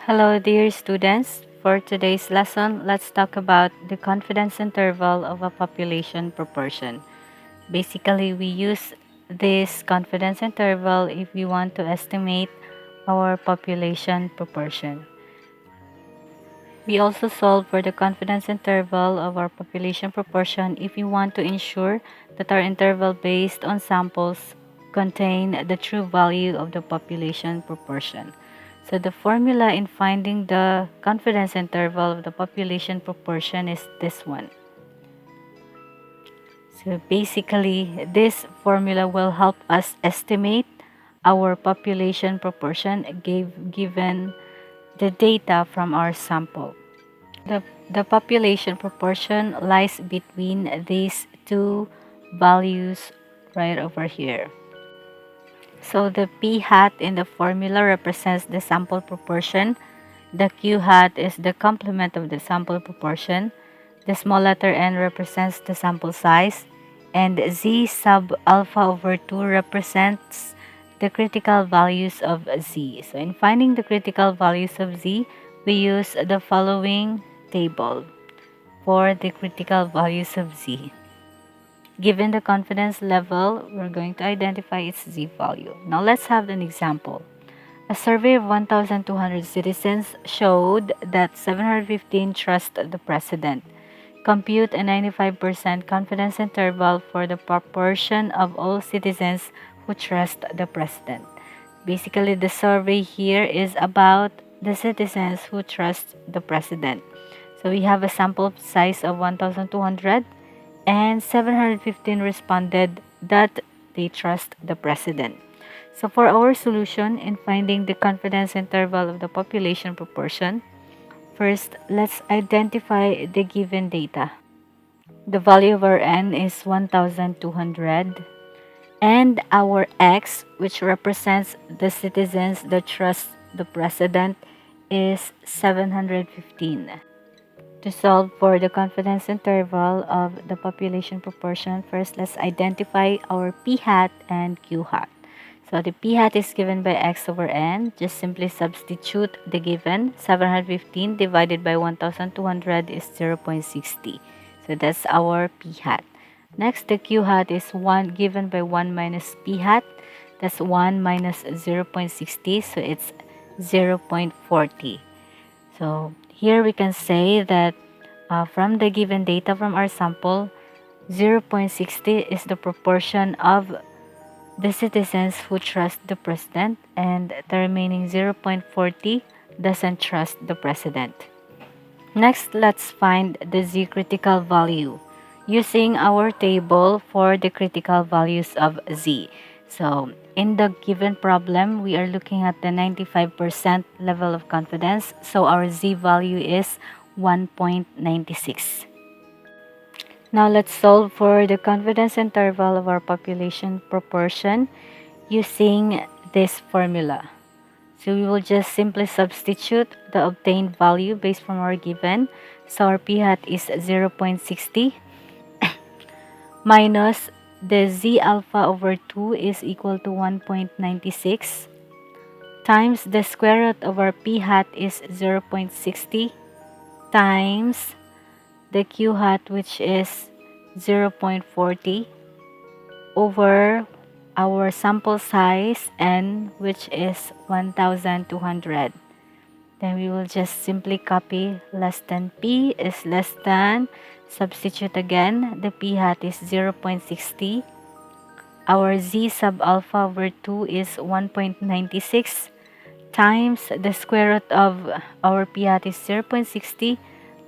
Hello, dear students. For today's lesson, let's talk about the confidence interval of a population proportion. Basically, we use this confidence interval if we want to estimate our population proportion. We also solve for the confidence interval of our population proportion if we want to ensure that our interval based on samples contain the true value of the population proportion. So the formula in finding the confidence interval of the population proportion is this one. So basically, this formula will help us estimate our population proportion given the data from our sample. The population proportion lies between these two values right over here. So the p hat in the formula represents the sample proportion. The q hat is the complement of the sample proportion. The small letter n represents the sample size. And z sub alpha over 2 represents the critical values of z. So in finding the critical values of z, we use the following table for the critical values of z. Given the confidence level, we're going to identify its z value. Now let's have an example. A survey of 1,200 citizens showed that 715 trust the president. Compute a 95% confidence interval for the proportion of all citizens who trust the president. Basically, the survey here is about the citizens who trust the president. So we have a sample size of 1,200 and 715 responded that they trust the president. So for our solution in finding the confidence interval of the population proportion, first let's identify the given data. The value of our n is 1,200 and our x, which represents the citizens that trust the president, is 715. To solve for the confidence interval of the population proportion, first let's identify our p hat and q hat. So the p hat is given by x over n. Just simply substitute the given. 715 divided by 1200 is 0.60. So that's our p hat. Next, the q hat is 1 given by 1 minus p hat. That's 1 minus 0.60, so it's 0.40. So here we can say that from the given data from our sample, 0.60 is the proportion of the citizens who trust the president, and the remaining 0.40 doesn't trust the president. Next, let's find the z critical value using our table for the critical values of z. So in the given problem, we are looking at the 95% level of confidence. So our z value is 1.96. Now let's solve for the confidence interval of our population proportion using this formula. So we will just simply substitute the obtained value based from our given. So our p hat is 0.60 minus the z alpha over 2 is equal to 1.96 times the square root of our p hat is 0.60 times the q hat, which is 0.40, over our sample size n, which is 1,200. Then we will just simply copy less than p is less than, substitute again, the p hat is 0.60. Our z sub alpha over 2 is 1.96 times the square root of our p hat is 0.60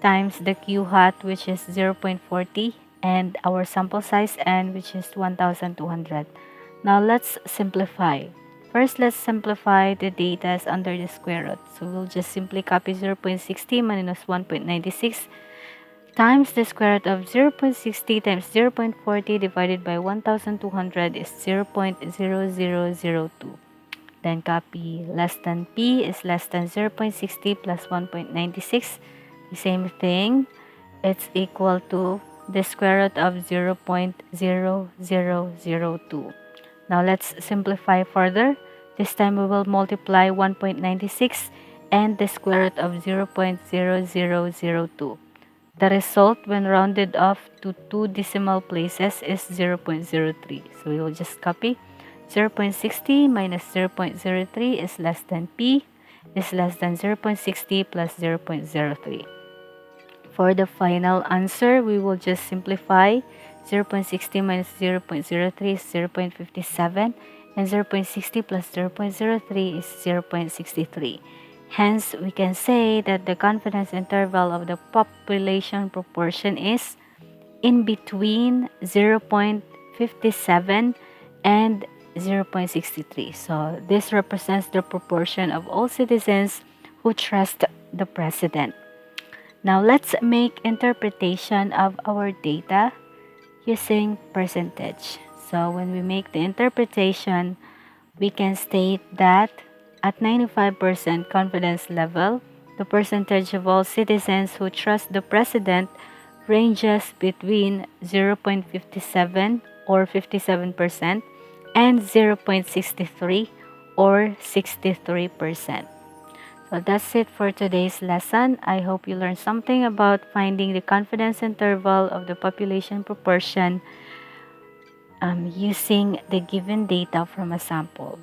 times the q hat, which is 0.40, and our sample size n, which is 1,200. Now let's simplify. First, let's simplify the data under the square root. So we'll just simply copy 0.60 minus 1.96 times the square root of 0.60 times 0.40 divided by 1,200 is 0.0002. Then copy less than p is less than 0.60 plus 1.96. The same thing, it's equal to the square root of 0.0002. Now let's simplify further. This time we will multiply 1.96 and the square root of 0.0002. The result when rounded off to two decimal places is 0.03. So we will just copy 0.60 minus 0.03 is less than P is less than 0.60 plus 0.03. For the final answer, we will just simplify 0.60 minus 0.03 is 0.57 and 0.60 plus 0.03 is 0.63. Hence, we can say that the confidence interval of the population proportion is in between 0.57 and 0.63. So, this represents the proportion of all citizens who trust the president. Now, let's make interpretation of our data using percentage. So, when we make the interpretation, we can state that at 95% confidence level, the percentage of all citizens who trust the president ranges between 0.57 or 57% and 0.63 or 63%. So that's it for today's lesson. I hope you learned something about finding the confidence interval of the population proportion using the given data from a sample.